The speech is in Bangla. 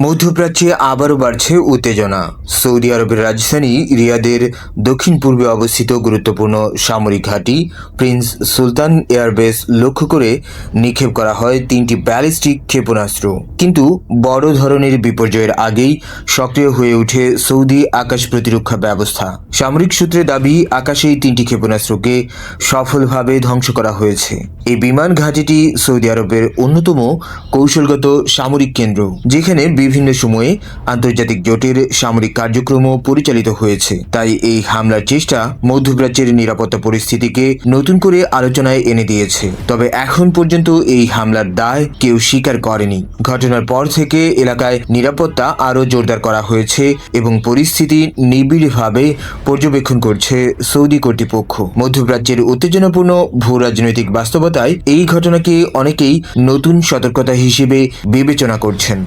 মধ্যপ্রাচ্যে আবারও বাড়ছে উত্তেজনা। সৌদি আরবের রাজধানী রিয়াদের দক্ষিণ পূর্বে অবস্থিত গুরুত্বপূর্ণ সামরিক ঘাঁটি প্রিন্স সুলতান এয়ারবেস লক্ষ্য করে নিক্ষেপ করা হয় 3টি ব্যালিস্টিক ক্ষেপণাস্ত্র। কিন্তু বড় ধরনের বিপর্যয়ের আগেই সক্রিয় হয়ে ওঠে সৌদি আকাশ প্রতিরক্ষা ব্যবস্থা। সামরিক সূত্রে দাবি, আকাশেই 3টি ক্ষেপণাস্ত্রকে সফলভাবে ধ্বংস করা হয়েছে। এই বিমান ঘাঁটিটি সৌদি আরবের অন্যতম কৌশলগত সামরিক কেন্দ্র, যেখানে বিভিন্ন সময়ে আন্তর্জাতিক জোটের সামরিক কার্যক্রমও পরিচালিত হয়েছে। তাই এই হামলার চেষ্টা মধ্যপ্রাচ্যের নিরাপত্তা পরিস্থিতিকে নতুন করে আলোচনায় এনে দিয়েছে। তবে এখন পর্যন্ত এই হামলার দায় কেউ স্বীকার করেনি। ঘটনার পর থেকে এলাকায় নিরাপত্তা আরও জোরদার করা হয়েছে এবং পরিস্থিতি নিবিড়ভাবে পর্যবেক্ষণ করছে সৌদি কর্তৃপক্ষ। মধ্যপ্রাচ্যের উত্তেজনাপূর্ণ ভূ রাজনৈতিক বাস্তবতায় এই ঘটনাকে অনেকেই নতুন সতর্কতা হিসেবে বিবেচনা করছেন।